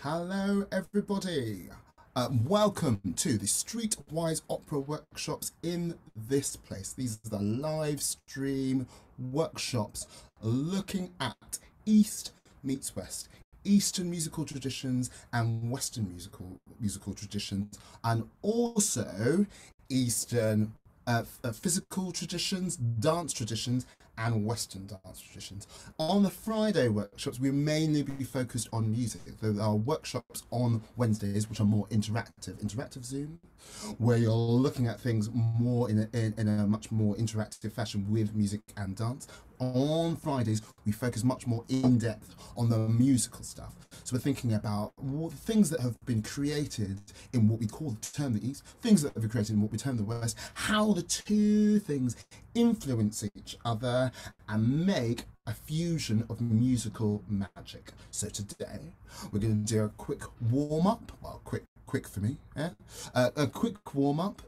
Hello, everybody. Welcome to the Streetwise Opera workshops in this place. These are the live stream workshops looking at East meets West, Eastern musical traditions and Western musical traditions, and also Eastern physical traditions, dance traditions, and Western dance traditions. On the Friday workshops, we mainly be focused on music. There are workshops on Wednesdays, which are more interactive Zoom, where you're looking at things more in a much more interactive fashion with music and dance. On Fridays, we focus much more in depth on the musical stuff. So we're thinking about things that have been created in what we call the term the East, things that have been created in what we term the West, how the two things influence each other and make a fusion of musical magic. So today we're going to do a quick warm-up, well, quick for me, yeah? A quick warm-up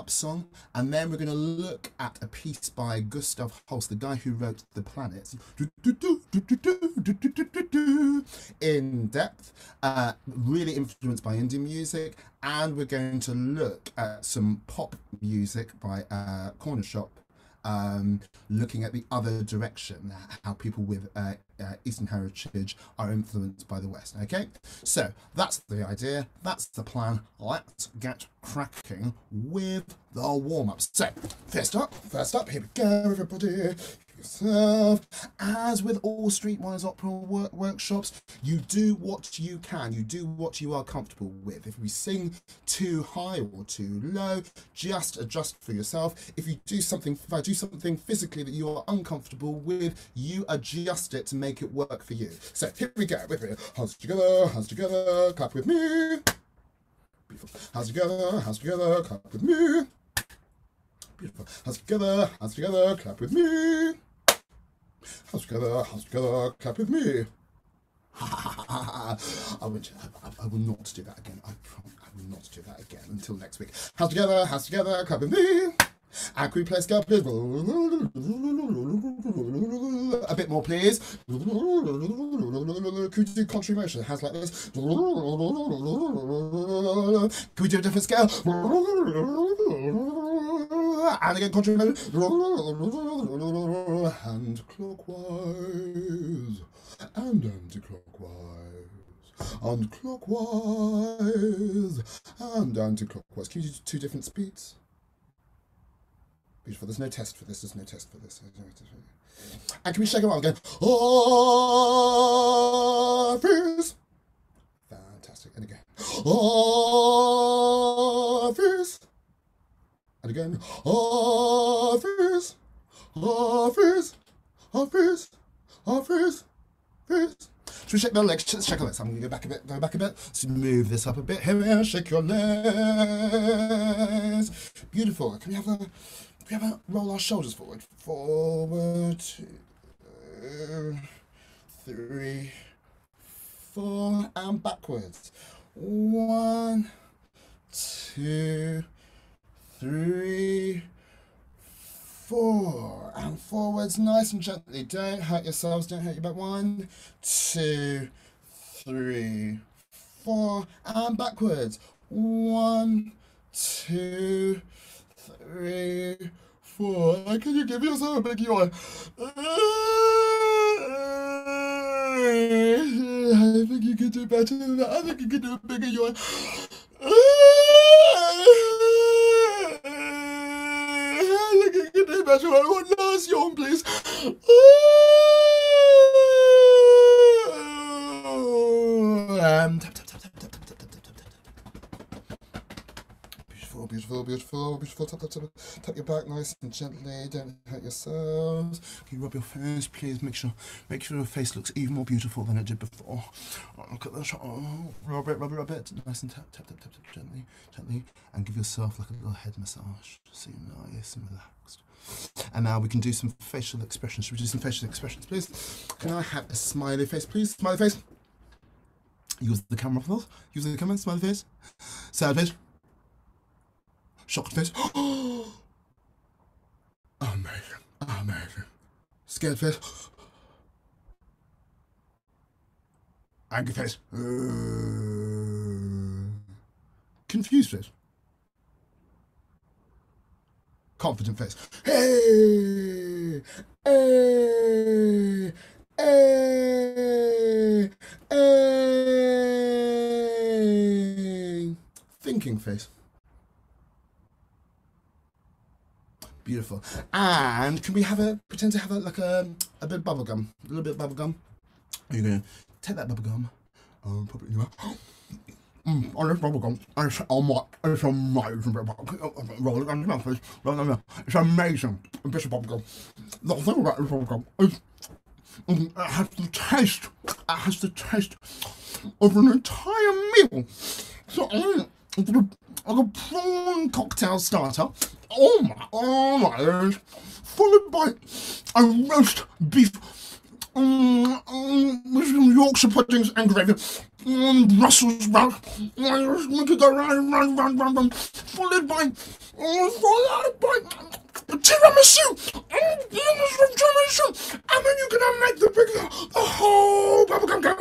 song, and then we're going to look at a piece by Gustav Holst, the guy who wrote The Planets, in depth, really influenced by Indian music, and we're going to look at some pop music by Cornershop, looking at the other direction, how people with Eastern heritage are influenced by the West. Okay, so that's the idea, that's the plan. Let's get cracking with the warm-ups. So first up, here we go, everybody. Yourself. As with all Streetwise Opera workshops, you do what you can, you do what you are comfortable with. If we sing too high or too low, just adjust for yourself. If I do something physically that you are uncomfortable with, you adjust it to make it work for you. So here we go, hands together, clap with me. Beautiful. Hands together, clap with me. Beautiful. Hands together, clap with me. Hands together, clap with me. I will not do that again. I promise. I will not do that again until next week. Hands together, clap with me. And can we play scale, please? A bit more, please. Could we do contrary motion? Hands like this. Can we do a different scale? And again, contrary motion. And clockwise. And anti-clockwise. And clockwise. And anti-clockwise. Can you do two different speeds? Beautiful. There's no test for this. And can we shake them out again? Oh, freeze. Fantastic. And again. Oh, freeze. And again. Oh, freeze. Oh, freeze. Oh, freeze. Oh, freeze. Freeze. Should we shake the legs? Let's shake our legs. I'm going to go back a bit. Let's move this up a bit. Here we are. Shake your legs. Beautiful. Can we have a roll our shoulders forward? Forward, 2, 3, 4, and backwards. 1, 2, 3, 4, and forwards nice and gently. Don't hurt yourselves, don't hurt your back. 1, 2, 3, 4, and backwards. 1, 2, 3, 4. And can you give yourself a big yawn? I think you can do better than that. I think you can do a bigger yawn. I think you can do better. One last yawn, please. Tap. Beautiful. Tap your back nice and gently. Don't hurt yourselves. Can you rub your face, please? Make sure your face looks even more beautiful than it did before. Look at that shot. Oh, rub it. Nice and tap gently, and give yourself like a little head massage, so you're nice and relaxed. And now we can do some facial expressions. Should we do some facial expressions, please? Can I have a smiley face, please? Smiley face. Use the camera, please. Use the camera. Smiley face. Sad face. Shocked face. Amazing. Scared face. Angry face. Confused face. Confident face. Hey! Hey! Hey! Hey! Thinking face. Beautiful. And can we pretend to have like a bit of bubble gum? A little bit of bubble gum. You're going to take that bubble gum, put it in your mouth. On this bubble gum, it's amazing. Roll it down your mouth, please. Roll it down your mouth. It's amazing. A bit of bubble gum. The thing about this bubble gum is it has the taste of an entire meal. So like a prawn cocktail starter. Oh my, followed by a roast beef with some Yorkshire puddings and gravy, Brussels sprouts, make it go round, followed by tiramisu, and then you're gonna make the whole bubblegum go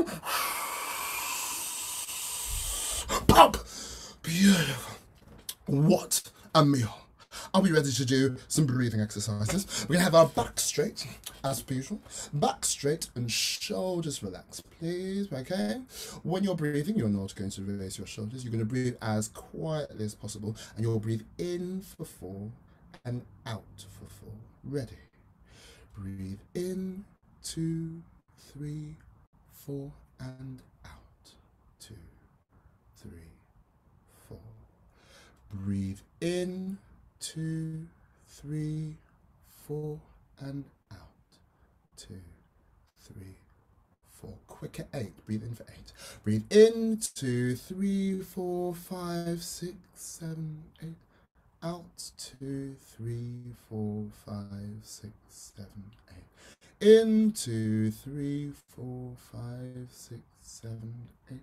pop. Beautiful. What a meal. Are we ready to do some breathing exercises? We're going to have our back straight, as per usual. Back straight and shoulders relaxed, please, okay? When you're breathing, you're not going to raise your shoulders. You're going to breathe as quietly as possible, and you'll breathe in for 4 and out for 4. Ready? Breathe in, 2, 3, 4, and out. 2, 3, 4. Breathe in, 2, 3, 4, and out. 2, 3, 4. Quick at 8. Breathe in for 8. Breathe in, 2, 3, 4, 5, 6, 7, 8. Out, 2, 3, 4, 5, 6, 7, 8. In, 2, 3, 4, 5, 6, 7, 8.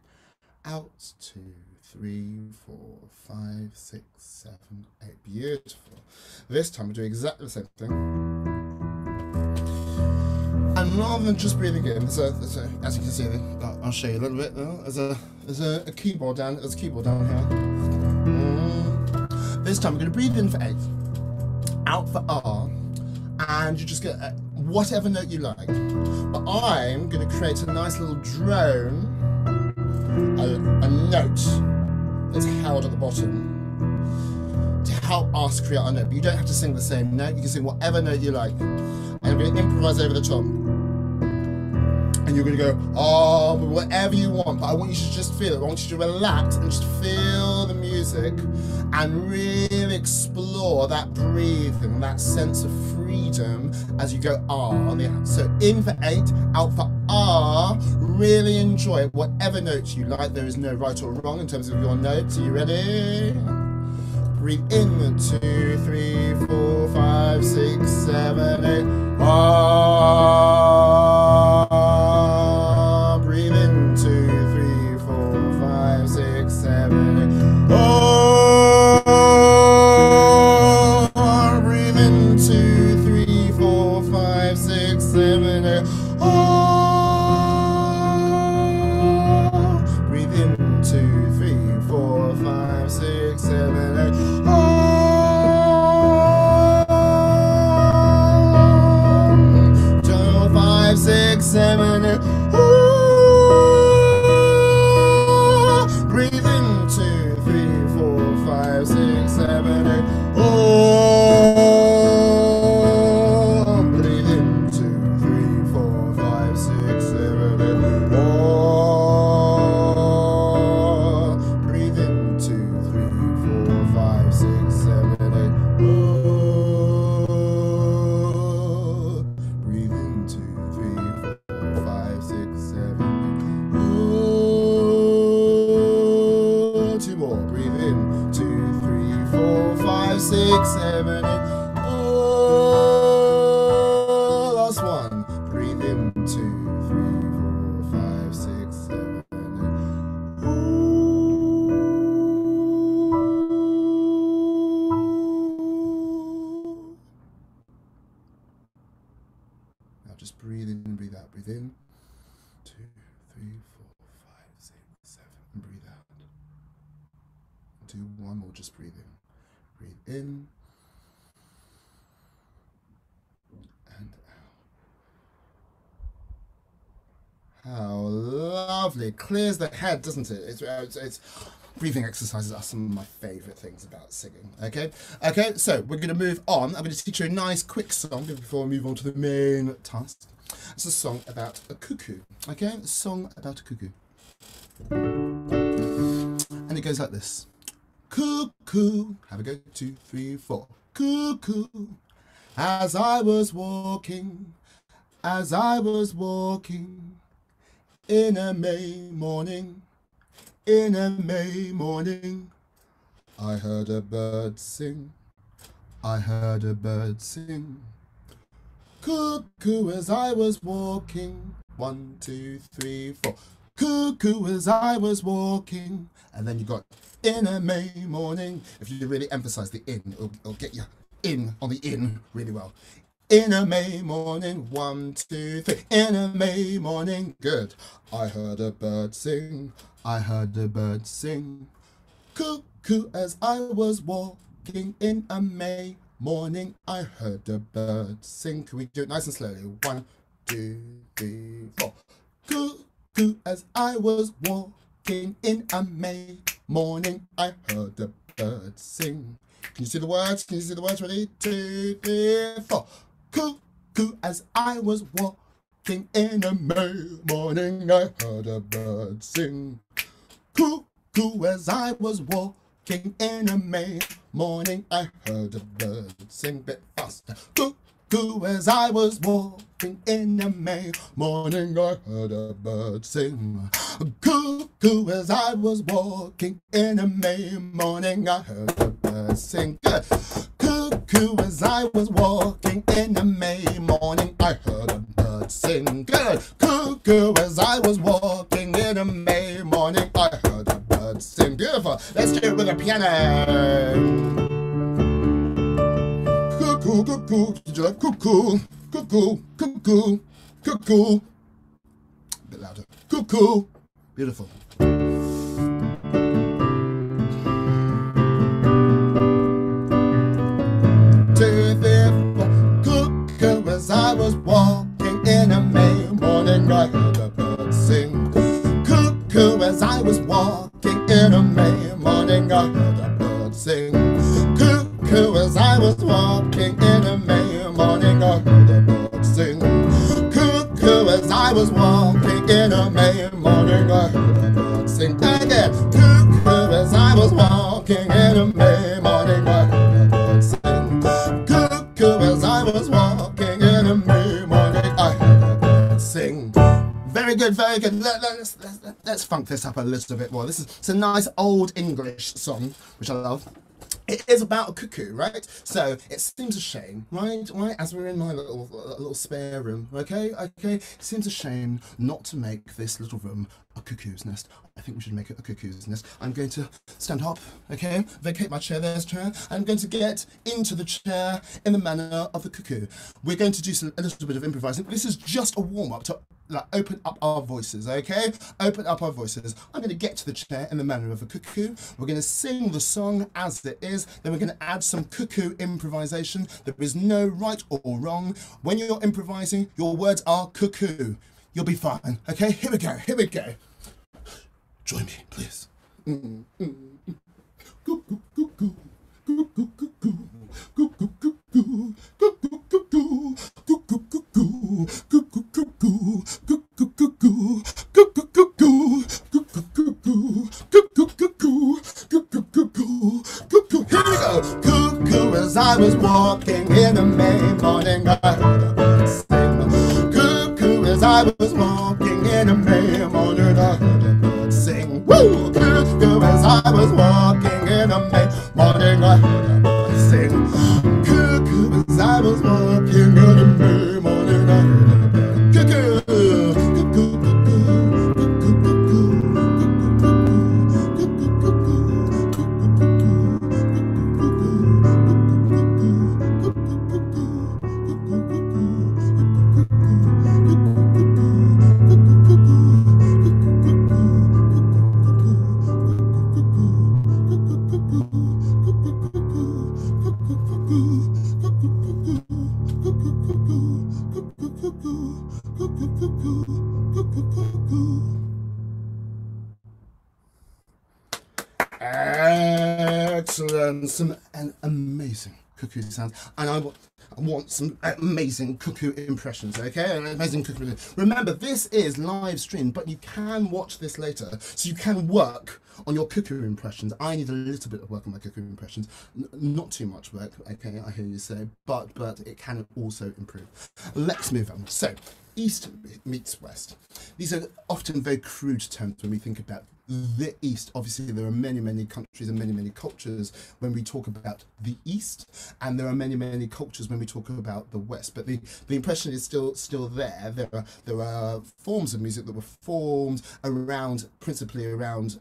Out, 2, 3, 4, 5, 6, 7, 8. Beautiful. This time we're doing exactly the same thing. And rather than just breathing in, as you can see, I'll show you a little bit. There's a keyboard down. There's a keyboard down here. This time we're going to breathe in for 8, out for R, and you just get whatever note you like. But I'm going to create a nice little drone. A note that's held at the bottom to help us create our note. But you don't have to sing the same note. You can sing whatever note you like. And I'm going to improvise over the top. And you're going to go, oh, whatever you want. But I want you to just feel it. I want you to relax and just feel the music and really explore that breathing, that sense of freedom as you go R on the out. So in for 8, out for R. Really enjoy it, whatever notes you like. There is no right or wrong in terms of your notes. Are you ready? Breathe in, 2, 3, 4, 5, 6, 7, 8. Ah. Breathe in, 2, 3, 4, 5, 6, 7, 8. Ah. Breathe in, 2, 3, 4, 5, 6, 7, 8. Breathe in, 2, 3, 4, 5, 6, 7, 8. 5, 6, 7, 8. Breathe in, 2, 3, 4, 5, 6, 7, 8. Breathe in, 2, 3, 4, 5, 6, 7, 8. Breathe in, 2, 3, 4, 5, 6, 7, 8. Breathe in, 2, 3, 4, 5, 6, 7, 8. Two more. Breathe in, 2, 3, 4, 5, 6, 7, 8. Last one. Breathe in, 2, 3, 4, 5, 6, 7, 8. Now just breathe in and breathe out. Breathe in, 2, 3, 4, Breathe in and out. How lovely. It clears the head, doesn't it? It's breathing exercises are some of my favourite things about singing. Okay, so we're going to move on. I'm going to teach you a nice quick song before we move on to the main task. It's a song about a cuckoo. Okay, a song about a cuckoo. And it goes like this. Cuckoo, have a go, 2, 3, 4. Cuckoo, as I was walking, in a May morning, I heard a bird sing, Cuckoo, as I was walking, 1, 2, 3, 4. Cuckoo, as I was walking, and then you got in a May morning. If you really emphasize the in, it'll get you in on the in really well. In a May morning, 1, 2, 3. In a May morning, good. I heard a bird sing, Cuckoo, as I was walking in a May morning, I heard a bird sing. Can we do it nice and slowly? 1, 2, 3, 4. Cuckoo, as I was walking in a May morning, I heard a bird sing. Can you see the words? Ready? 2, 3, 4. Cuckoo, as I was walking in a May morning, I heard a bird sing. Cuckoo, as I was walking in a May morning, I heard a bird sing. Bit faster. Cuckoo, as I was walking in a May morning, I heard a bird sing. Cuckoo, as I was walking in a May morning, I heard a bird sing. Good. Cuckoo, as I was walking in a May morning, I heard a bird sing. Good. Cuckoo, as I was walking in a May morning, I heard a bird sing. Beautiful. Let's do it with a piano. Cuckoo, cuckoo, did you like cuckoo? Cuckoo, cuckoo, cuckoo. A bit louder. Cuckoo. Beautiful. 2, 3, 4. Cuckoo, as I was walking in a May morning, I heard a bird sing. Cuckoo, as I was walking in a May morning, I heard a bird sing. Cuckoo, as I was walking in a May morning, I heard a bird sing. Cuckoo, as I was walking in a May morning, I heard a bird sing. Again. Cuckoo, as I was walking in a May morning, I heard a bird sing. Cuckoo, as I was walking in a May morning, I heard a bird sing. Very good, very good. Let's funk this up a little bit more. It's a nice old English song, which I love. It is about a cuckoo, right? So it seems a shame, right? As we're in my little spare room, okay? It seems a shame not to make this little room a cuckoo's nest. I think we should make it a cuckoo's nest. I'm going to stand up, okay? Vacate my chair. There's chair. I'm going to get into the chair in the manner of the cuckoo. We're going to do a little bit of improvising. This is just a warm-up to open up our voices, okay? Open up our voices. I'm going to get to the chair in the manner of a cuckoo. We're going to sing the song as it is. Then we're going to add some cuckoo improvisation. There is no right or wrong. When you're improvising, your words are cuckoo. You'll be fine, okay? Here we go. Join me, please. Cuckoo, cuckoo, cuckoo, cuckoo, cuckoo, cuckoo, cuckoo, cuckoo, cuckoo, cuckoo, cuckoo, cuckoo, cuckoo, cuckoo, cuckoo, cuckoo, cuckoo, cuckoo, cuckoo, cuckoo. Here we go. Cuckoo, as I was walking in a May morning, I heard a bird sing. Cuckoo, as I was walking in a May morning, I heard a bird sing. Woo! Cuckoo, as I was walking in a May morning, I heard a bird sing. Cuckoo, as I was walking in a May morning, I heard a bird. Cuckoo, cuckoo, cuckoo, cuckoo, some amazing cuckoo sounds, and I want some amazing cuckoo impressions, okay? Amazing cuckoo. Remember, this is live stream, but you can watch this later, so you can work on your cuckoo impressions. I need a little bit of work on my cuckoo impressions, not too much work, okay, I hear you say, but it can also improve. Let's move on. So, East meets West. These are often very crude terms when we think about the East. Obviously, there are many countries and many cultures when we talk about the East, and there are many cultures when we talk about the West. But the impression is still there. There are forms of music that were formed principally around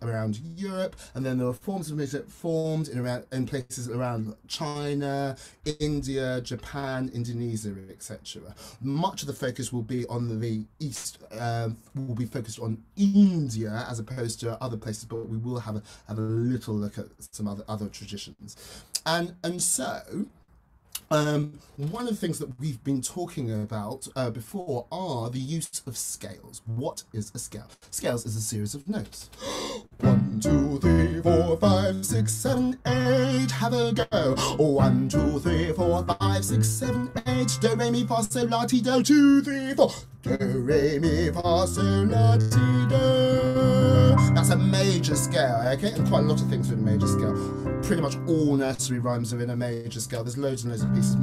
Europe, and then there are forms of music formed in places around China, India, Japan, Indonesia, etc. Much of the focus will be on the East. Will be focused on India as opposed to other places, but we will have a little look at some other traditions, and so one of the things that we've been talking about before are the use of scales. What is a scale? Scales is a series of notes. 1, 2, 3, 4, 5, 6, 7, 8. Have a go. 1, 2, 3, 4, 5, 6, 7, 8. Do, re, mi, fa, sol, la, ti, do. 2, 3, 4. Do, re, mi, fa, sol, la, ti, do. That's a major scale, okay? And quite a lot of things are in a major scale. Pretty much all nursery rhymes are in a major scale. There's loads and loads of pieces.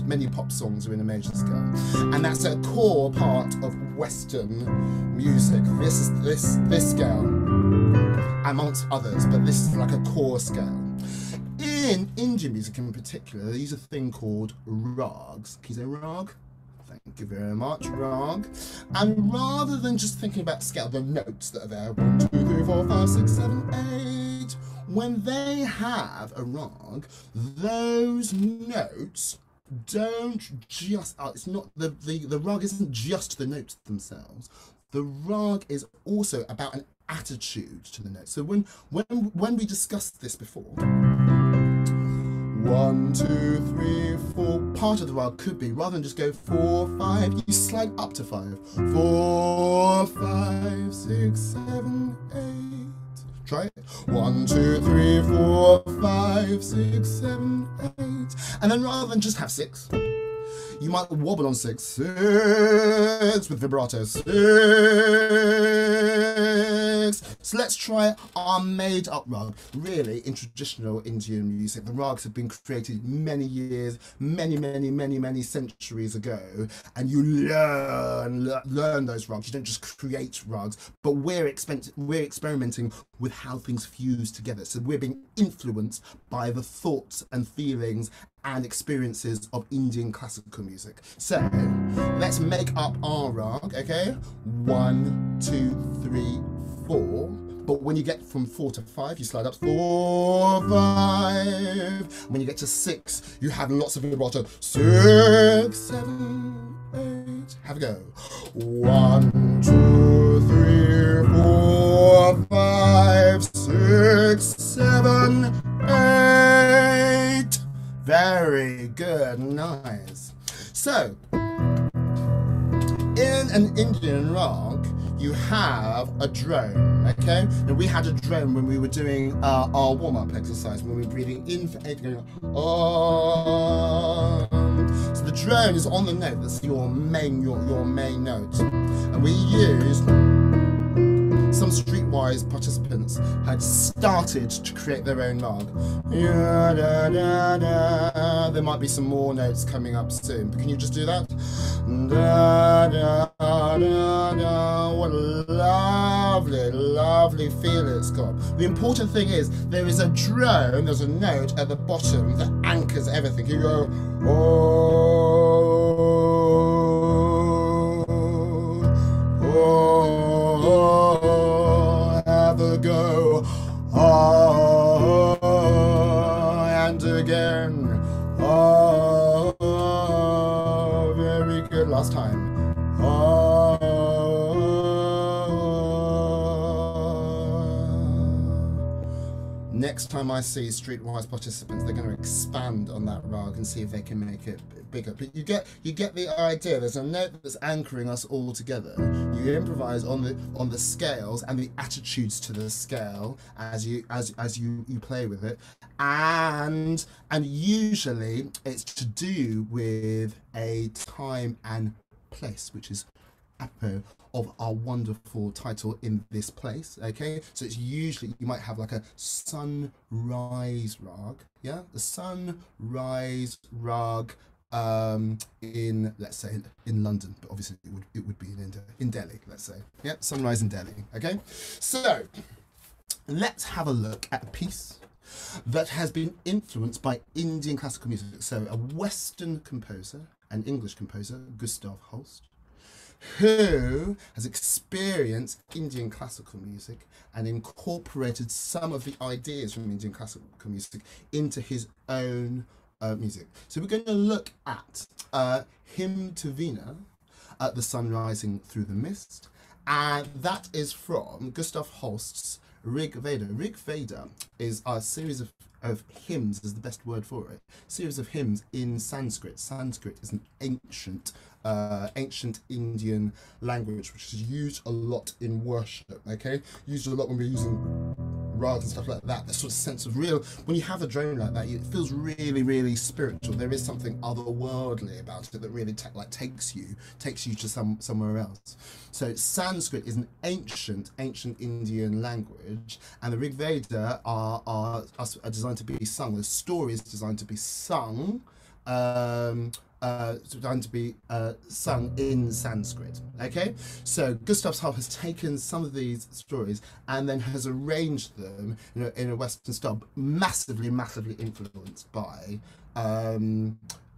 Many pop songs are in a major scale, and that's a core part of Western music. This scale, amongst others, but this is like a core scale. In Indian music in particular, they use a thing called rags. Can you say rag? Thank you very much, rag. And rather than just thinking about scale, the notes that are there, 1, 2, 3, 4, 5, 6, 7, 8. When they have a rag, those notes don't just, it's not, the rag isn't just the notes themselves. The rag is also about an attitude to the notes. So when we discussed this before, 1, 2, 3, 4, part of the rag could be, rather than just go 4, 5, you slide up to 5. 4, 5, 6, 7, 8. Try it. 1, 2, 3, 4, 5, 6, 7, 8. And then rather than just have 6, you might wobble on 6. 6 with vibrato. 6. So let's try our made-up rag. Really, in traditional Indian music, the rags have been created many years, many centuries ago, and you learn those rags. You don't just create rags, but we're experimenting with how things fuse together. So we're being influenced by the thoughts and feelings and experiences of Indian classical music. So let's make up our rag, okay? 1, 2, 3, 4. But when you get from 4 to 5, you slide up 4, 5. When you get to 6, you have lots of vibrato. 6, 7, 8. Have a go. 1, 2, 3, 4, 5, 6, 7, 8. Very good, nice. So, in an Indian rag, you have a drone, okay? Now we had a drone when we were doing our warm-up exercise, when we were breathing in for 8, going So the drone is on the note, that's your main note. And we used, some streetwise participants had started to create their own rag. There might be some more notes coming up soon, but can you just do that? What a lovely feel it's got. The important thing is there is a drone, there's a note at the bottom that anchors everything. You go, have a go, and again, very good, last time. next time I see Streetwise participants, they're going to expand on that rag and see if they can make it bigger. But you get the idea. There's a note that's anchoring us all together. You improvise on the scales and the attitudes to the scale as you play with it, and usually it's to do with a time and place, which is apropos of our wonderful title, In This Place. Okay, so it's usually, you might have like a sunrise rag, yeah, the sunrise rag in, let's say, in London, but obviously it would be in Delhi, let's say, yeah, sunrise in Delhi. Okay, so let's have a look at a piece that has been influenced by Indian classical music. So a Western composer, an English composer, Gustav Holst, who has experienced Indian classical music and incorporated some of the ideas from Indian classical music into his own music. So we're going to look at Hymn to Veena, The Sun Rising Through the Mist, and that is from Gustav Holst's Rig Veda. Rig Veda is a series of hymns, is the best word for it. Series of hymns in Sanskrit. Sanskrit is an ancient Indian language which is used a lot in worship. Okay, used a lot when we're using rags and stuff like that. That sort of sense of real, when you have a drone like that, it feels really, really spiritual. There is something otherworldly about it that really takes you to somewhere else. So Sanskrit is an ancient Indian language, and the Rig Veda are designed to be sung. The story is designed to be sung. Designed to be sung in Sanskrit. Okay, so Gustav Holst has taken some of these stories and then has arranged them, in a Western style, massively influenced by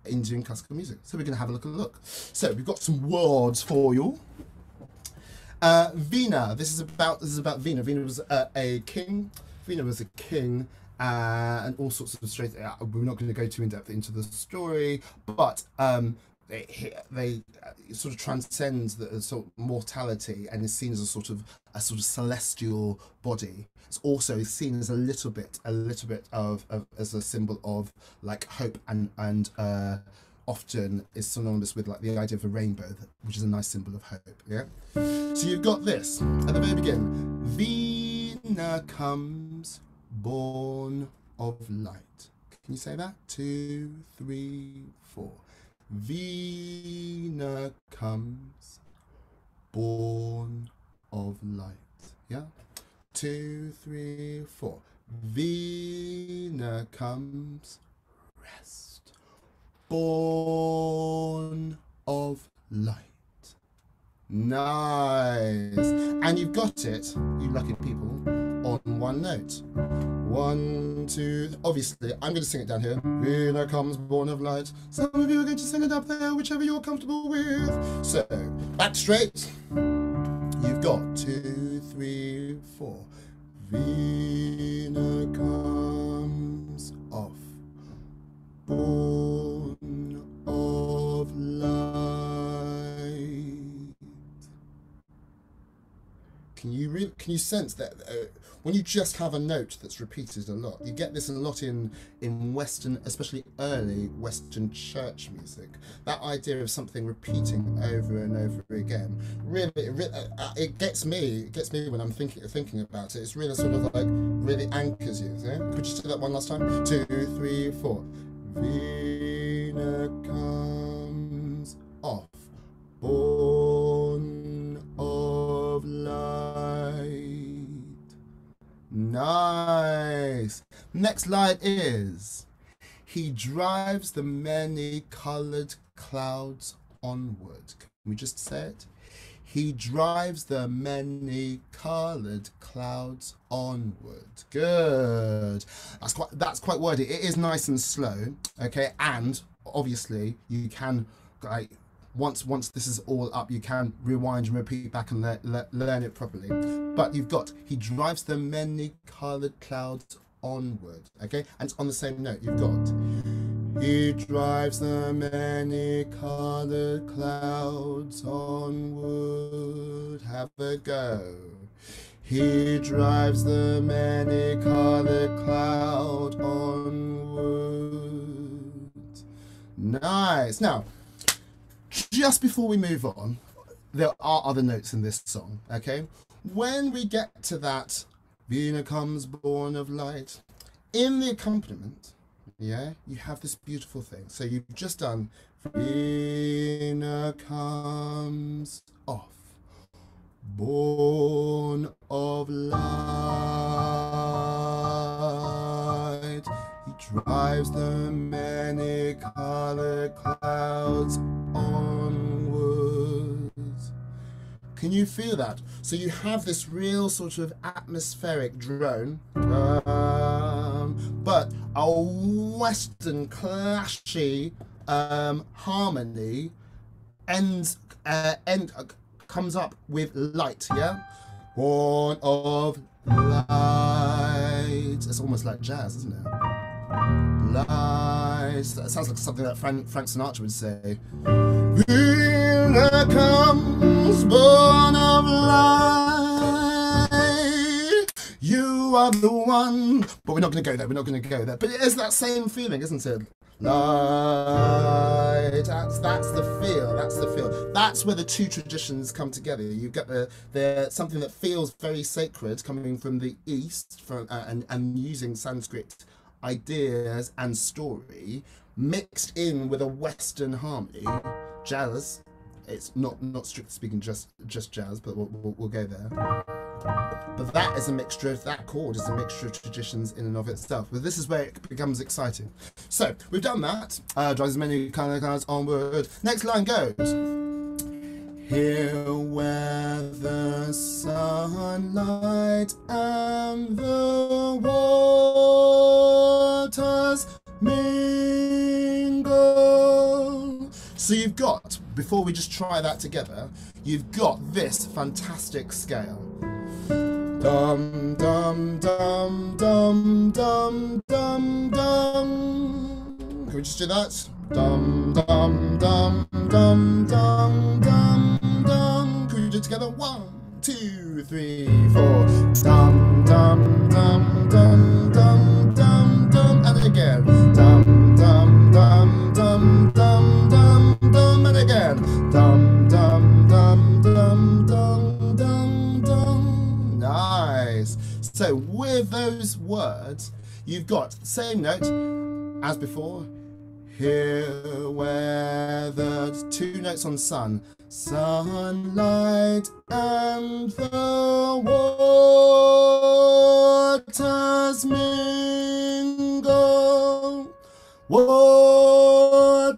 Indian classical music. So we're going to have a look. So we've got some words for you. Veena. This is about Veena. Veena was a king. Veena was a king. And all sorts of stories. We're not going to go too in depth into the story, but they sort of transcends the sort of mortality and is seen as a sort of celestial body. It's also seen as a little bit of as a symbol of like hope and often is synonymous with like the idea of a rainbow, which is a nice symbol of hope. Yeah. So you've got this at the very beginning. Veena comes, born of light. Can you say that? 2, 3, 4. Veena comes, born of light. Yeah? 2, 3, 4. Veena comes, rest, born of light. Nice. And you've got it, you lucky people, on one note. 1, 2, obviously I'm going to sing it down here. Veena comes, born of light. Some of you are going to sing it up there, whichever you're comfortable with. So, back straight. You've got 2, 3, 4. Veena comes off, born of light. Can you sense that when you just have a note that's repeated a lot? You get this a lot in Western, especially early Western church music. That idea of something repeating over and over again really it gets me when I'm thinking about it. It's really sort of like really anchors you. So, could you do that one last time? 2, 3, 4. Veena comes off, born of light. Nice. Next line is, he drives the many-coloured clouds onward. Can we just say it? He drives the many-coloured clouds onward. Good. That's quite wordy. It is nice and slow. Okay, and obviously you can like once this is all up, you can rewind and repeat back and learn it properly. But you've got, he drives the many-coloured clouds onward. Okay, and it's on the same note. You've got, he drives the many-coloured clouds onward. Have a go. He drives the many-colored cloud onward. Nice. Now, just before we move on, there are other notes in this song, okay? When we get to that, Vina comes born of light, in the accompaniment, yeah, you have this beautiful thing. So you've just done Vina comes off, born of light. He drives the many-colored clouds onwards. Can you feel that? So you have this real sort of atmospheric drone, but a Western clashy harmony comes up with light, yeah? Born of light. It's almost like jazz, isn't it? Light. That sounds like something that Frank Sinatra would say. Here comes born of light. You are the one. But we're not going to go there. We're not going to go there. But it is that same feeling, isn't it? Light. That's the feel. That's the feel. That's where the two traditions come together. You get the something that feels very sacred coming from the East, and using Sanskrit ideas and story mixed in with a Western harmony, jazz. It's not strictly speaking just jazz, but we'll go there. But that is a mixture of, that chord is a mixture of traditions in and of itself. But this is where it becomes exciting. So we've done that. Drives as many kind of clouds onward. Next line goes. Here where the sunlight and the waters mingle. So you've got, before we just try that together, you've got this fantastic scale. Dum dum dum dum dum dum dum. Can we just do that? Dum dum dum dum dum dum dum. Can we do it together? 1, 2, 3, 4. Dum dum dum dum dum dum dum. And again. Dum dum dum dum dum dum dum. And again. Dum dum dum dum dum dum dum. Nice. So with those words, you've got the same note as before. Here where the two notes on sun, sunlight and the waters mingle, waters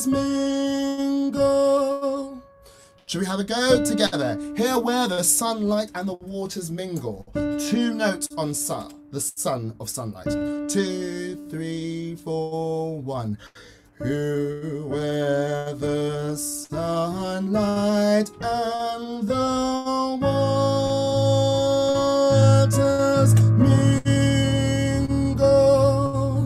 mingle. Should we have a go together? Here where the sunlight and the waters mingle. Two notes on sun, the sun of sunlight. 2, 3, 4, 1. Here where the sunlight and the waters mingle.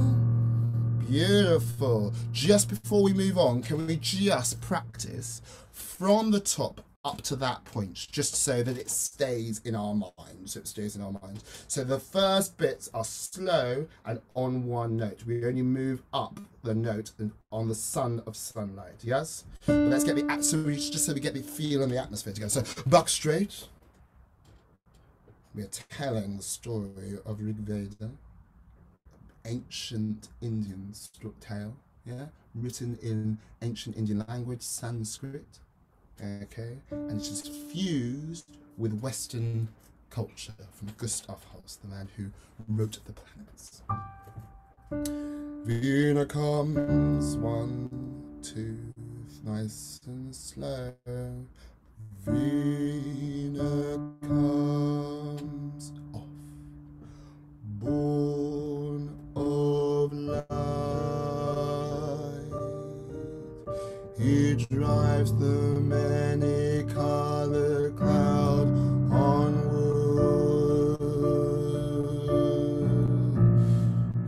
Beautiful. Just before we move on, can we just practice from the top up to that point, just so that it stays in our minds. So the first bits are slow and on one note. We only move up the note on the sun of sunlight. Yes. But let's get just so we get the feel and the atmosphere together. So back straight. We are telling the story of Rig Veda, ancient Indian tale. Yeah, written in ancient Indian language, Sanskrit. Okay, and it's just fused with Western culture from Gustav Holst, the man who wrote the planets. Vina comes 1, 2, nice and slow. Vina comes off, born of light. He drives the many-colored cloud onward.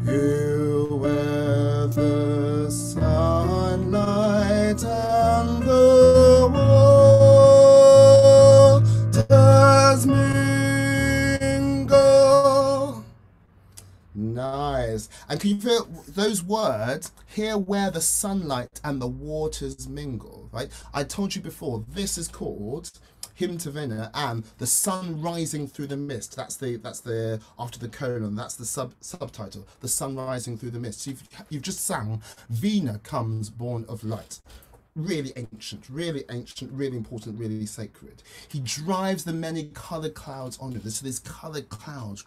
Here where the sunlight and the waters mingle. this. And can you feel those words, here where the sunlight and the waters mingle, right? I told you before, this is called Hymn to Vina and the sun rising through the mist. That's the after the colon, that's the subtitle, the sun rising through the mist. So you've just sang Vina comes born of light. Really ancient, really important, really sacred. He drives the many coloured clouds onward. So there's coloured clouds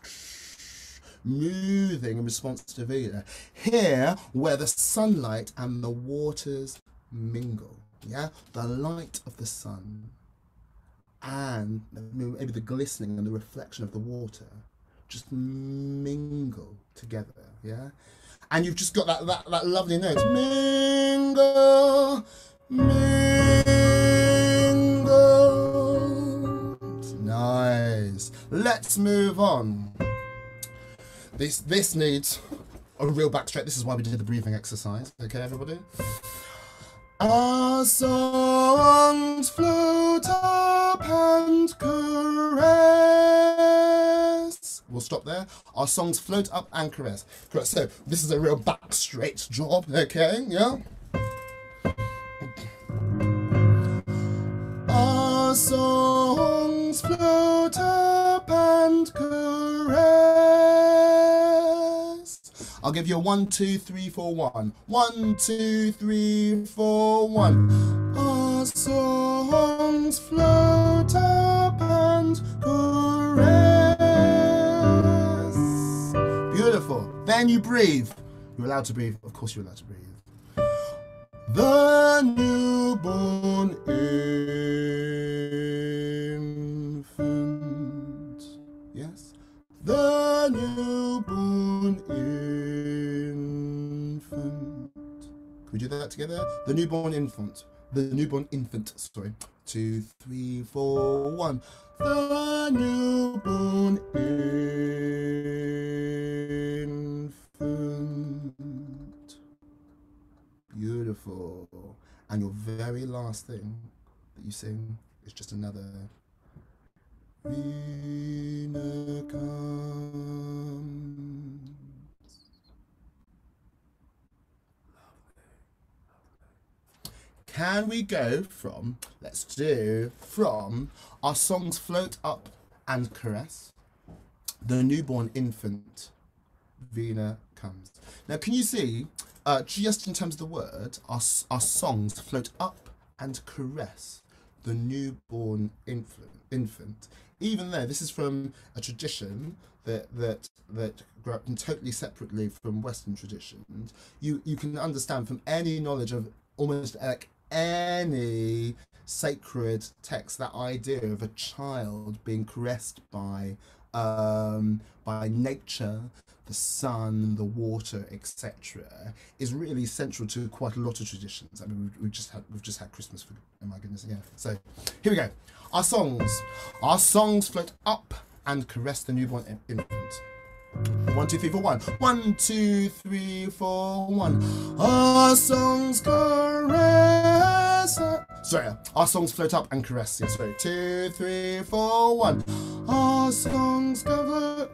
moving in response to Vina. Here where the sunlight and the waters mingle. Yeah, the light of the sun and maybe the glistening and the reflection of the water just mingle together, yeah? And you've just got that lovely note. Mingle, mingle. Nice. Let's move on. This needs a real backstretch. This is why we did the breathing exercise. Okay, everybody? Our songs float up and caress. We'll stop there. Our songs float up and caress. Correct. So this is a real back straight job. Okay, yeah. Our songs float up and caress. I'll give you a 1, 2, 3, 4, 1. 1, 2, 3, 4, 1. Our songs float up and caress. Beautiful. Then you breathe. You're allowed to breathe. Of course you're allowed to breathe. The newborn infant. Yes. The newborn infant. Can we do that together? The newborn infant. The newborn infant, sorry. 2, 3, 4, 1. The newborn infant. Beautiful. And your very last thing that you sing is just another Vina comes. Can we go from, let's do, from our songs float up and caress, the newborn infant, Vina comes. Now can you see, just in terms of the word, our songs float up and caress the newborn infant. Even though this is from a tradition that grew up totally separately from Western traditions, you can understand from any knowledge of almost like any sacred text that idea of a child being caressed by nature, the sun, the water, etc., is really central to quite a lot of traditions. I mean, we've just had Christmas, for oh my goodness, yeah. So here we go. Our songs float up and caress the newborn infant. 1, 2, 3, 4, 1. 1, 2, 3, 4, 1. Our songs caress. Sorry, our songs float up and caress. Yes, sorry. 2, 3, 4, 1. Our songs float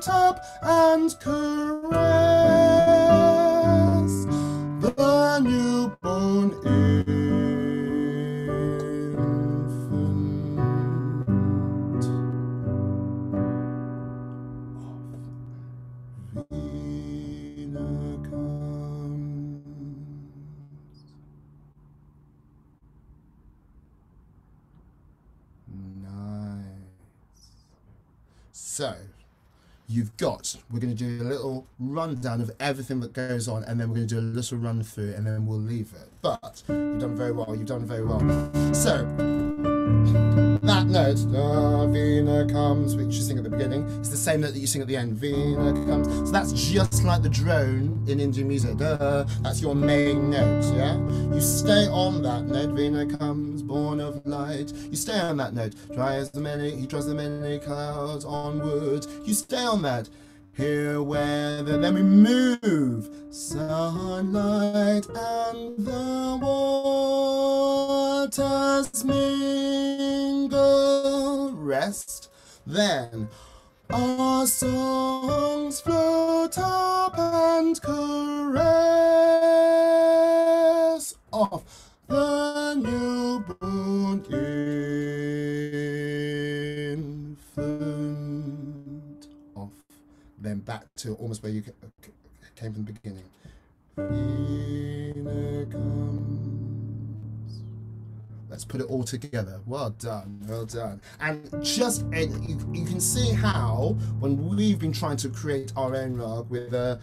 up and caress the newborn infant. So, we're going to do a little rundown of everything that goes on, and then we're going to do a little run through, and then we'll leave it. But you've done very well, So, that note, Vina comes, which you sing at the beginning, is the same note that you sing at the end, Vina comes. So that's just like the drone in Indian music, that's your main note, yeah? You stay on that note, Vina comes, born of light. You stay on that note, he drives the many clouds onward. You stay on that. Here where then we move, sunlight and the waters mingle, rest, then Our songs float up and caress off the newborn infant. Off, then back to almost where you came from the beginning. Venus comes. Let's put it all together. Well done, well done. And just you can see how when we've been trying to create our own rug with a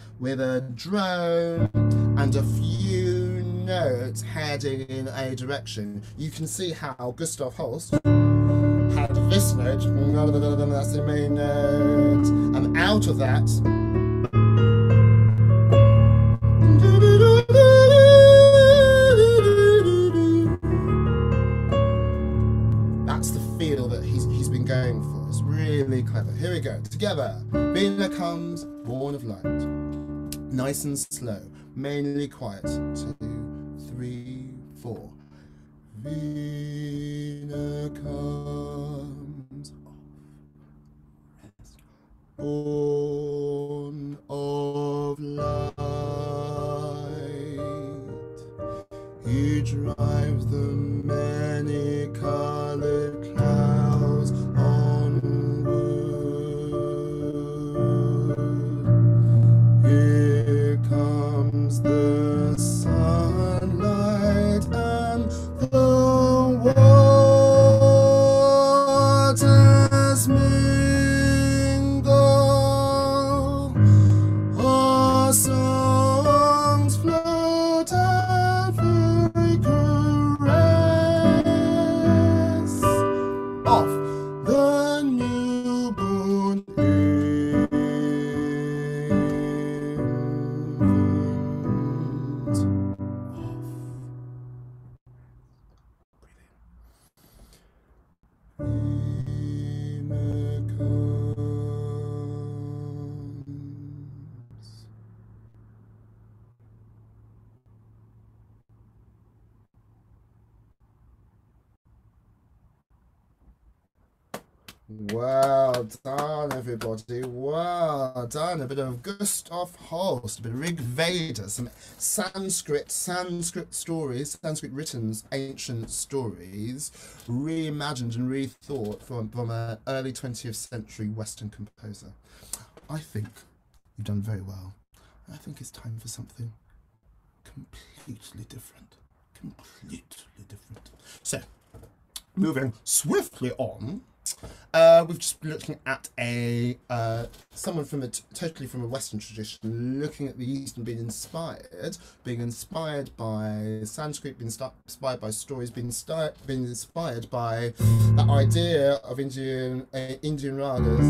drone and a few notes heading in a direction, you can see how Gustav Holst had this note, that's the main note, and out of that that's the feel that he's been going for. It's really clever. Here we go. Together. Venus comes, born of light. Nice and slow. Mainly quiet. 2, 3, 4. Venus comes, born of light. He drives the many colored clouds onward. Here comes the sunlight and the waters mingle. Our songs float and fairy caress off the newborn infant. Venus comes. Well done, everybody. Well done. A bit of Gustav Holst, a bit of Rig Veda, some Sanskrit stories, Sanskrit written ancient stories, reimagined and rethought from an early 20th century Western composer. I think you've done very well. I think it's time for something completely different. Completely different. So, moving swiftly on. We've just been looking at someone from totally from a Western tradition, looking at the East and being inspired by Sanskrit, being inspired by stories, being inspired by that idea of Indian ragas.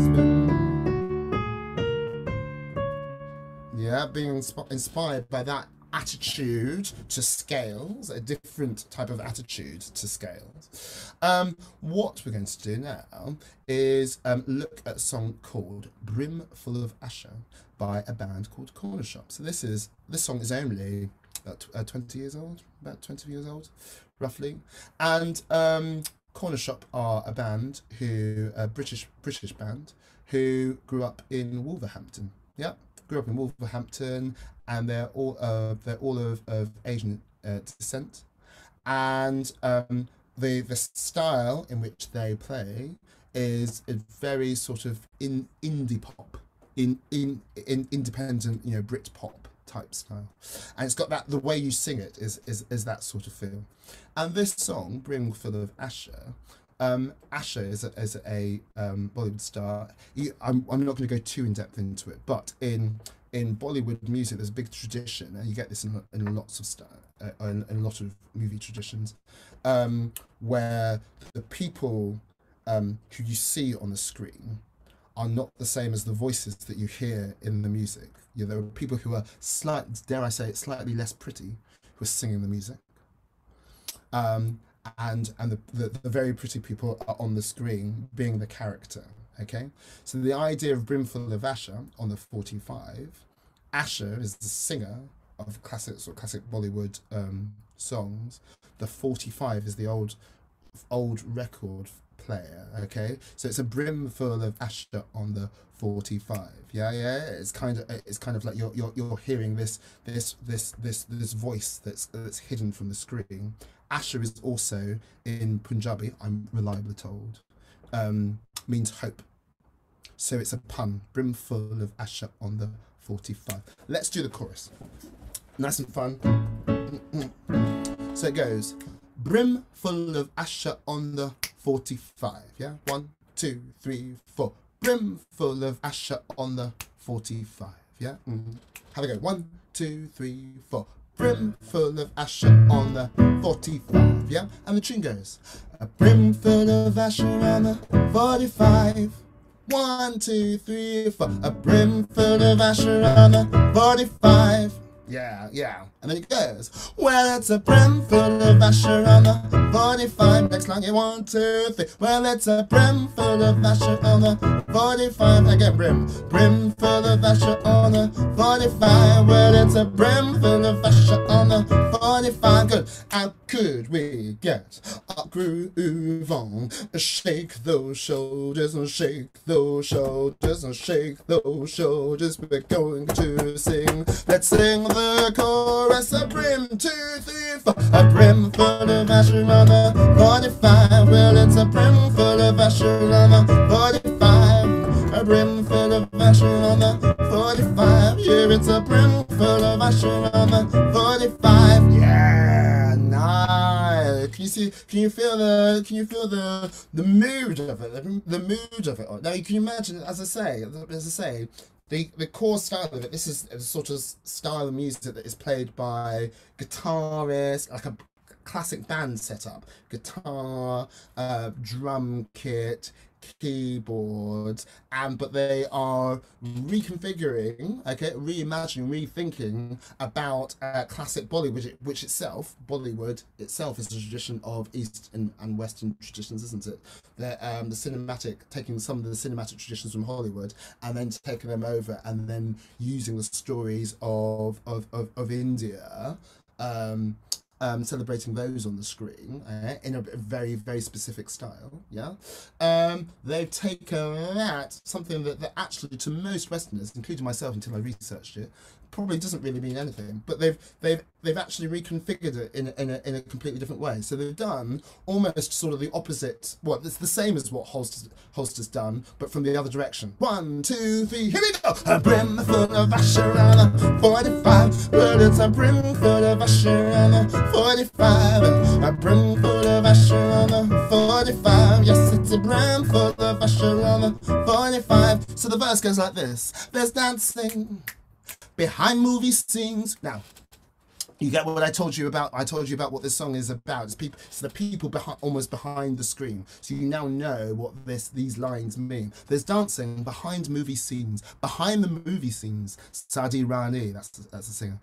Yeah, being inspired by that attitude to scales, a different type of attitude to scales. What we're going to do now is look at a song called Brimful of Asher by a band called Cornershop. So this song is only about 20 years old, roughly. And Cornershop are a band a British band who grew up in Wolverhampton. Yeah, grew up in Wolverhampton, and they're all of Asian descent, and the style in which they play is a very sort of indie pop, independent, Brit pop type style, and it's got the way you sing it is that sort of feel. And this song, Brimful of Asher. Asher is a Bollywood star. I'm not going to go too in depth into it, but in Bollywood music, there's a big tradition, and you get this in lots of in a lot of movie traditions, where the people who you see on the screen are not the same as the voices that you hear in the music. There are people who are slightly less pretty who are singing the music. And the very pretty people are on the screen being the character. Okay, so the idea of Brimful of Asher on the 45, Asher is the singer of classic Bollywood songs. The 45 is the old record player, okay? So it's a brim full of Asher on the 45. Yeah, yeah. It's kind of like you're hearing this voice that's hidden from the screen. Asher is also in Punjabi, I'm reliably told, means hope. So it's a pun, brim full of Asher on the 45. Let's do the chorus. Nice and fun. So it goes, brim full of Asher on the 45. Yeah, 1, 2, 3, 4. Brim full of Asher on the 45. Yeah, have a go. 1, 2, 3, 4. Brim full of Asher on the 45. Yeah, and the tune goes, a brim full of Asher on the 45. 1, 2, 3, 4. A brim full of Asher on the 45. Yeah, yeah. And then it goes, well, it's a brim full of Asher on the 45. Next line, 1, 2, 3. Well, it's a brim full of Asher on the 45. Again, brim full of Asher on the 45. Well, it's a brim full of Asher on the 45. Good. How could we get a groove on? Shake those shoulders and shake those shoulders and shake those shoulders. We're going to sing. Let's sing the chorus. A brim, 2, 3, 4. A brim full of Asher on the 45. Well, it's a brim full of Asher on the 45. A brim full of Asher on the 45. Yeah, it's a brim full of Asher on the 45. Yeah, nice. Can you see? Can you feel the mood of it? The mood of it. Now you can imagine, as I say. The core style of it, this is a sort of style of music that is played by guitarists, like a classic band setup. Guitar, drum kit, keyboards, but they are reconfiguring, okay, reimagining, rethinking about classic Bollywood, which Bollywood itself is a tradition of East and Western traditions, isn't it? The cinematic, taking some of the cinematic traditions from Hollywood and then taking them over and then using the stories of India, celebrating those on the screen in a very, very specific style. Yeah, they've taken that, something that actually to most Westerners, including myself until I researched it, probably doesn't really mean anything, but they've actually reconfigured it in a completely different way. So they've done almost sort of the opposite. Well, it's the same as what Holst has done, but from the other direction. 1, 2, 3, here we go. A brim full of Asher on the 45. Well, it's a brim full of Asher on the 45. A brim full of Asher on the 45. Yes, it's a brim full of Asher on the 45. So the verse goes like this. There's dancing behind movie scenes. Now, you get what I told you about. I told you about what this song is about. It's the people almost behind the screen. So you now know what these lines mean. There's dancing behind movie scenes. Behind the movie scenes, Sadi Rani, that's the singer.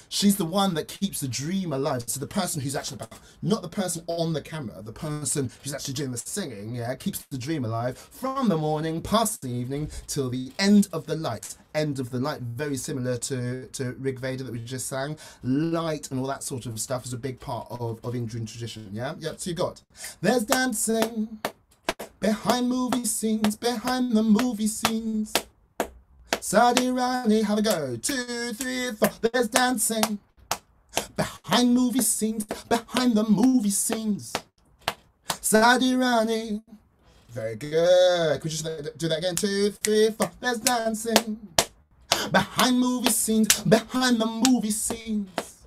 She's the one that keeps the dream alive. So the person who's actually, not the person on the camera, the person who's actually doing the singing, yeah, keeps the dream alive from the morning past the evening till the end of the light. End of the light, very similar to Rig Veda that we just sang. Light and all that sort of stuff is a big part of Indian tradition, yeah? Yeah, so you got, there's dancing behind movie scenes, behind the movie scenes. Sadi Rani, have a go. 2, 3, 4. There's dancing behind movie scenes, behind the movie scenes. Sadi Rani. Very good. Could you just do that again? 2, 3, 4. There's dancing behind movie scenes, behind the movie scenes.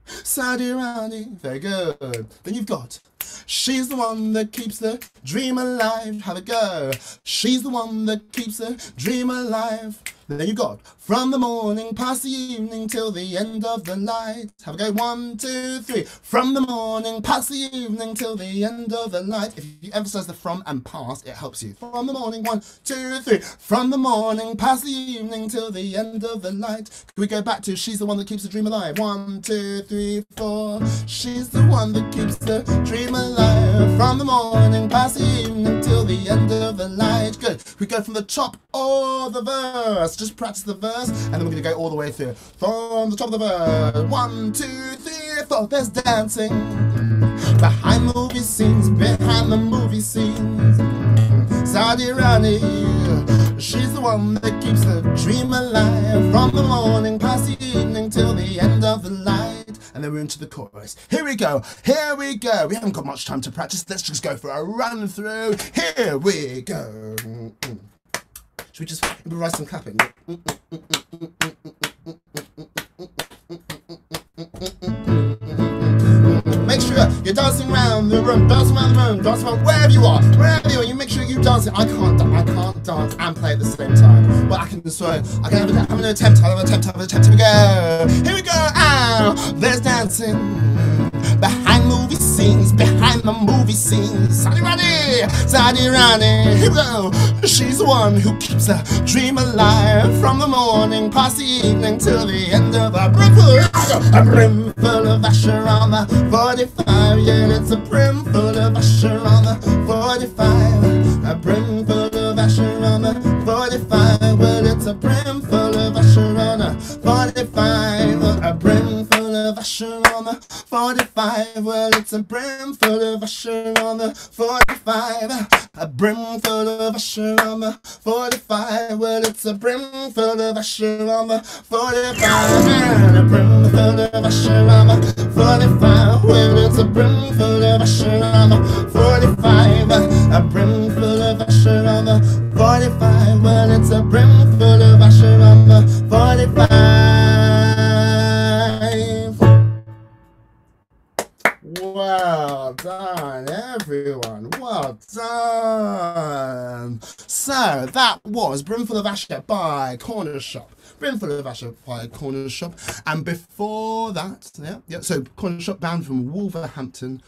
Sadi Rani. Very good. Then you've got, she's the one that keeps the dream alive. Have a go. She's the one that keeps the dream alive. Then you got, from the morning past the evening till the end of the light. Have a go. 1, 2, 3. From the morning past the evening till the end of the light. If you emphasize the from and past, it helps you. From the morning, 1, 2, 3. From the morning past the evening till the end of the light. Can we go back to, she's the one that keeps the dream alive? 1, 2, 3, 4. She's the one that keeps the dream alive. From the morning past the evening till the end of the light. Good. We go from the top of the verse. Just practice the verse, and then we're going to go all the way through. From the top of the verse. 1, 2, 3, 4. There's dancing behind movie scenes, behind the movie scenes. Saudi Rani, she's the one that keeps the dream alive, from the morning past the evening till the end of the night. And then we're into the chorus. Here we go, here we go. We haven't got much time to practice. Let's just go for a run through. Here we go. Should we just improvise some clapping? Make sure you're dancing around the room, dancing around the room, dancing around wherever you are, you make sure you dance. I can't dance and play at the same time. But I can have an attempt. Here we go. Here we go. Ow, there's dancing behind movie scenes, behind the movie scenes. Saudi Rani, here we go. She's the one who keeps the dream alive, from the morning past the evening till the end of a brim full of Asher on the 45. Yeah, it's a brim full of Asher on the 45. A brim full of Asher on the 45. Well, it's a brim full of Asher on the 45. A brim full of Asher on the 45. Well, it's a brim full of Asher on the 45. A brim full of Asher on the 45. Well, it's a brim full of Asher on the 45. And a brim full of Asher on the 45. Well, it's a brim full of Asher on the 45. A brim full of Asher on the 45. Well, it's a brim full of Asher on the 45. Well done, everyone. Well done. So that was Brimful of Asher by Cornershop. Brimful of Asher by Cornershop. And before that, so Cornershop, band from Wolverhampton,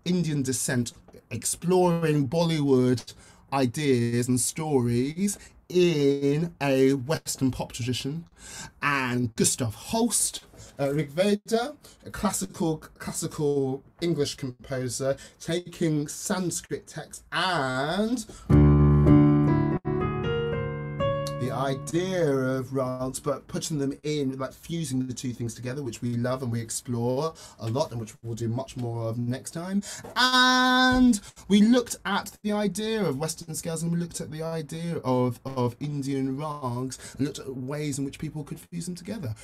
Indian descent, exploring Bollywood ideas and stories in a Western pop tradition. And Gustav Holst, Rigveda, a classical English composer, taking Sanskrit texts and the idea of rags, but putting them in, like fusing the two things together, which we love and we explore a lot, and which we'll do much more of next time. And we looked at the idea of Western scales, and we looked at the idea of Indian rags, and looked at ways in which people could fuse them together.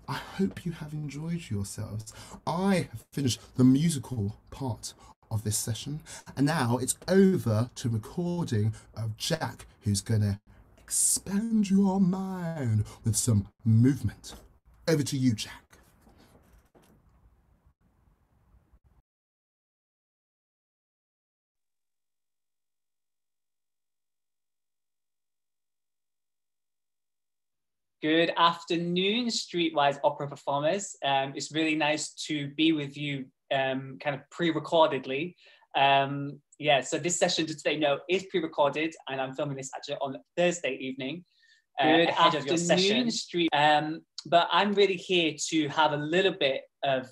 I hope you have enjoyed yourselves. I have finished the musical part of this session, and now it's over to recording of Jack, who's gonna expand your mind with some movement. Over to you, Jack. Good afternoon, Streetwise Opera performers. It's really nice to be with you kind of pre-recordedly. So this session, just so you know, is pre-recorded, and I'm filming this actually on Thursday evening. Good ahead of your session. But I'm really here to have a little bit of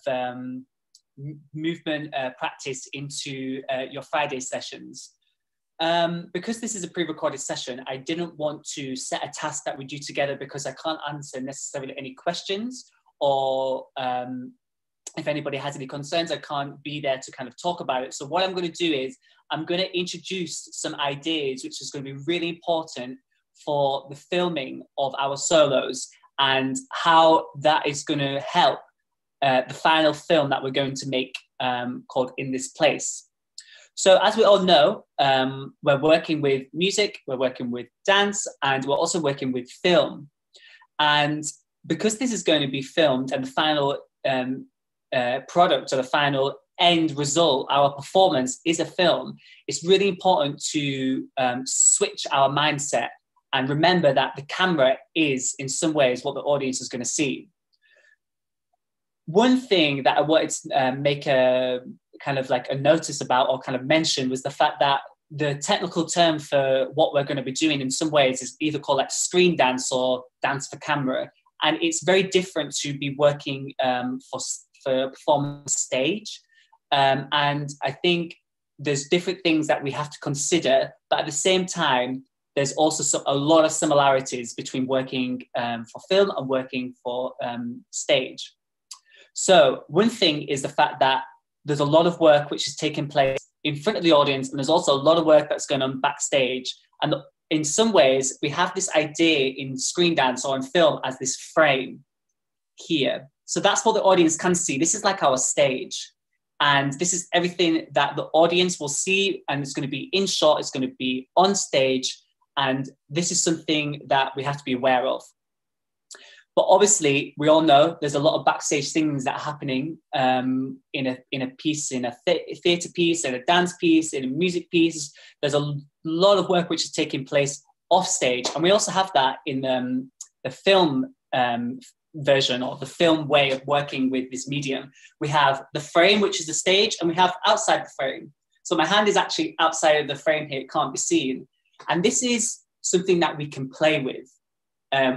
movement practice into your Friday sessions. Because this is a pre-recorded session, I didn't want to set a task that we do together, because I can't answer necessarily any questions, or if anybody has any concerns, I can't be there to kind of talk about it. So what I'm going to do is I'm going to introduce some ideas, which is going to be really important for the filming of our solos, and how that is going to help the final film that we're going to make, called In This Place. So as we all know, we're working with music, we're working with dance, and we're also working with film. And because this is going to be filmed, and the final product, or the final end result, our performance is a film, it's really important to switch our mindset and remember that the camera is, in some ways, what the audience is going to see. One thing that I wanted to make a kind of like a notice about, or kind of mention, was the fact that the technical term for what we're going to be doing in some ways is either called like screen dance or dance for camera. And it's very different to be working for performance stage. And I think there's different things that we have to consider, but at the same time, there's also a lot of similarities between working for film and working for stage. So one thing is the fact that there's a lot of work which is taking place in front of the audience, and there's also a lot of work that's going on backstage. And in some ways, we have this idea in screen dance or in film as this frame here. So that's what the audience can see. This is like our stage. And this is everything that the audience will see, and it's going to be in shot, it's going to be on stage. And this is something that we have to be aware of. But obviously, we all know there's a lot of backstage things that are happening in a piece, in a theatre piece, in a dance piece, in a music piece. There's a lot of work which is taking place off stage. And we also have that in the film version, or the film way of working with this medium. We have the frame, which is the stage, and we have outside the frame. So my hand is actually outside of the frame here, it can't be seen. And this is something that we can play with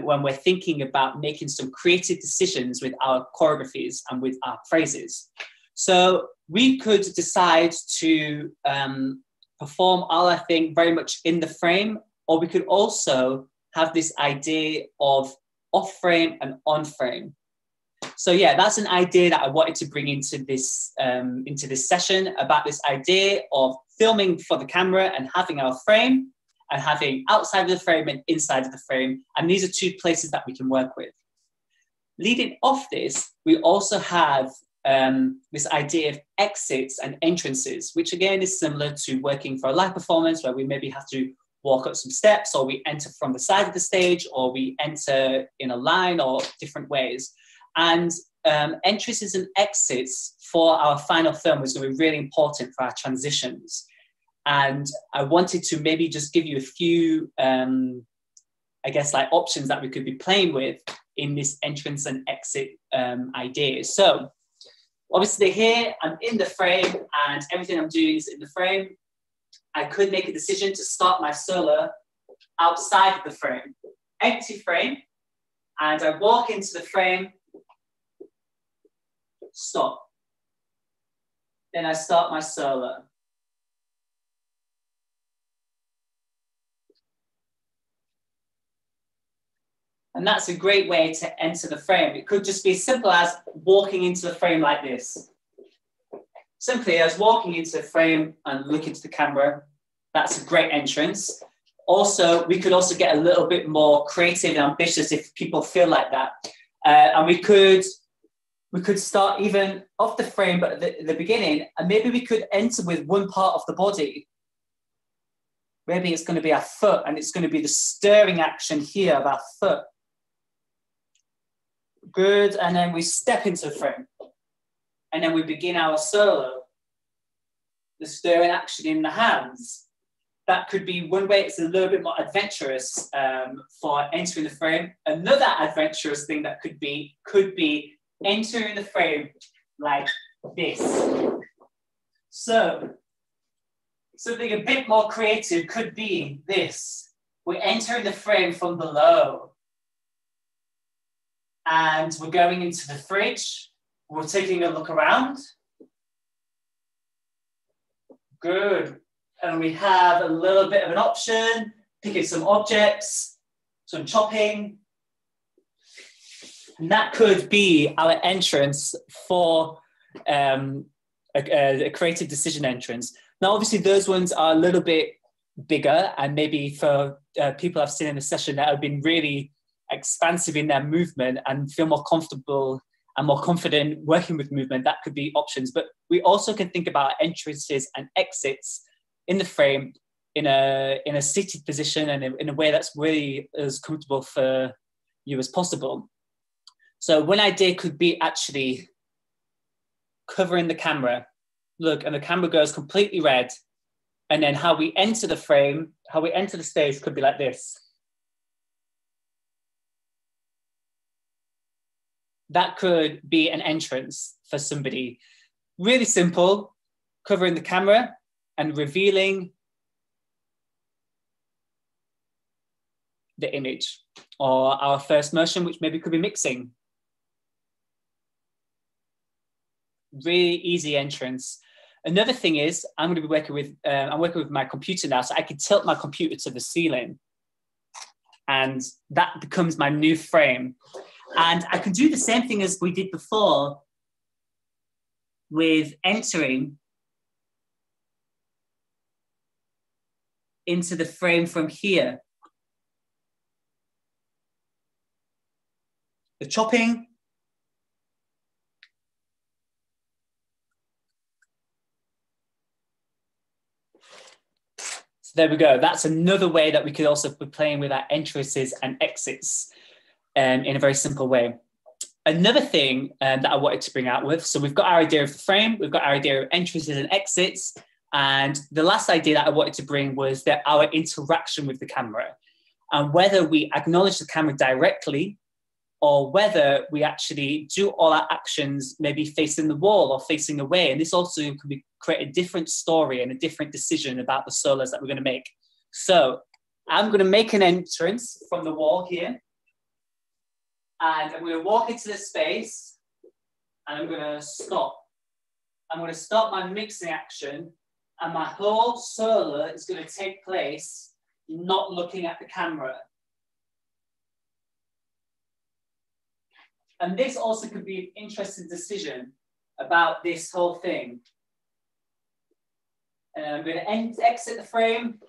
when we're thinking about making some creative decisions with our choreographies and with our phrases. So we could decide to perform our thing very much in the frame, or we could also have this idea of off frame and on frame. So yeah, that's an idea that I wanted to bring into this session, about this idea of filming for the camera and having our frame, and having outside of the frame and inside of the frame. And these are two places that we can work with. Leading off this, we also have this idea of exits and entrances, which again is similar to working for a live performance, where we maybe have to walk up some steps, or we enter from the side of the stage, or we enter in a line, or different ways. And entrances and exits for our final film was going to be really important for our transitions. And I wanted to maybe just give you a few, I guess, like options that we could be playing with in this entrance and exit ideas. So obviously here I'm in the frame, and everything I'm doing is in the frame. I could make a decision to start my solo outside of the frame, empty frame, and I walk into the frame, stop. Then I start my solo. And that's a great way to enter the frame. It could just be as simple as walking into the frame like this. Simply as walking into the frame and looking to the camera. That's a great entrance. Also, we could also get a little bit more creative and ambitious if people feel like that. And we could start even off the frame, but at the beginning, and maybe we could enter with one part of the body. Maybe it's going to be our foot, and it's going to be the stirring action here of our foot. Good, and then we step into the frame. And then we begin our solo. The stirring action in the hands. That could be one way. It's a little bit more adventurous for entering the frame. Another adventurous thing that could be entering the frame like this. So something a bit more creative could be this. We're entering the frame from below. And we're going into the fridge. We're taking a look around. Good. And we have a little bit of an option, picking some objects, some chopping. And that could be our entrance for a creative decision entrance. Now, obviously, those ones are a little bit bigger, and maybe for people I've seen in the session that have been really expansive in their movement and feel more comfortable and more confident working with movement, that could be options. But we also can think about entrances and exits in the frame in a seated position and in a way that's really as comfortable for you as possible. So one idea could be actually covering the camera. Look, and the camera goes completely red. And then how we enter the frame, how we enter the stage could be like this. That could be an entrance for somebody. Really simple, covering the camera and revealing the image, or our first motion, which maybe could be mixing. Really easy entrance. Another thing is, I'm going to be working with, I'm working with my computer now, so I can tilt my computer to the ceiling, and that becomes my new frame. And I can do the same thing as we did before, with entering into the frame from here. The chopping, so there we go. That's another way that we could also be playing with our entrances and exits in a very simple way. Another thing that I wanted to bring out with, so we've got our idea of the frame, we've got our idea of entrances and exits, and the last idea that I wanted to bring was that our interaction with the camera, and whether we acknowledge the camera directly or whether we actually do all our actions maybe facing the wall or facing away. And this also could create a different story and a different decision about the solos that we're going to make. So I'm going to make an entrance from the wall here. And I'm going to walk into the space and I'm going to stop. I'm going to stop my mixing action and my whole solo is going to take place not looking at the camera. And this also could be an interesting decision about this whole thing. And I'm going to exit the frame.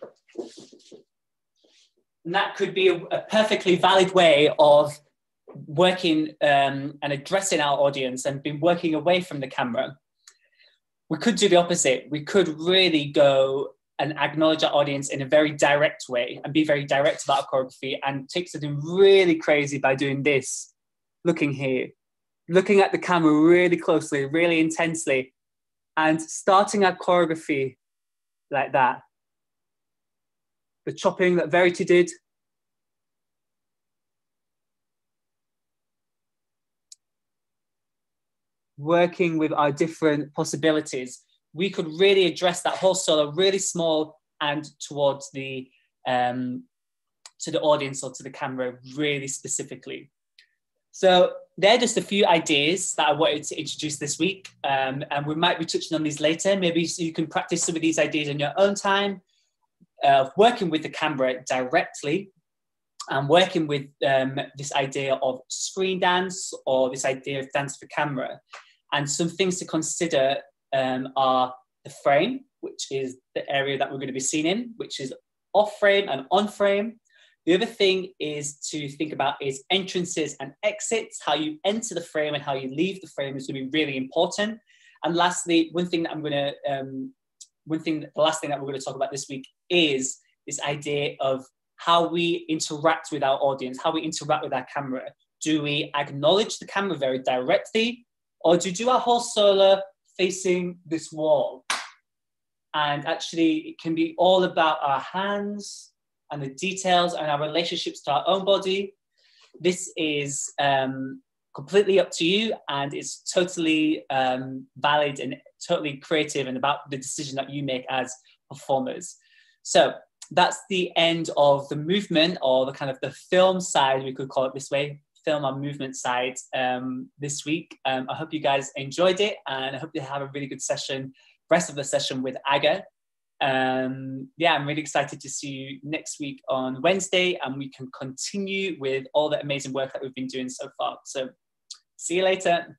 And that could be a perfectly valid way of working and addressing our audience and been working away from the camera. We could do the opposite. We could really go and acknowledge our audience in a very direct way and be very direct about our choreography and take something really crazy by doing this. Looking here, looking at the camera really closely, really intensely, and starting our choreography like that. The chopping that Verity did. Working with our different possibilities. We could really address that whole solo really small and towards the, to the audience or to the camera really specifically. So they're just a few ideas that I wanted to introduce this week. And we might be touching on these later. Maybe so you can practice some of these ideas in your own time, working with the camera directly and working with this idea of screen dance or this idea of dance for camera. And some things to consider are the frame, which is the area that we're going to be seen in, which is off frame and on frame. The other thing is to think about is entrances and exits. How you enter the frame and how you leave the frame is going to be really important. And lastly, the last thing that we're going to talk about this week is this idea of how we interact with our audience, how we interact with our camera. Do we acknowledge the camera very directly, or do we do our whole solo facing this wall? And actually, it can be all about our hands and the details and our relationships to our own body. This is completely up to you, and it's totally valid and totally creative and about the decision that you make as performers. So that's the end of the movement, or the kind of the film side, we could call it this way, film and movement side this week. I hope you guys enjoyed it, and I hope you have a really good session, rest of the session with Aga. Yeah, I'm really excited to see you next week on Wednesday, and we can continue with all the amazing work that we've been doing so far. So see you later.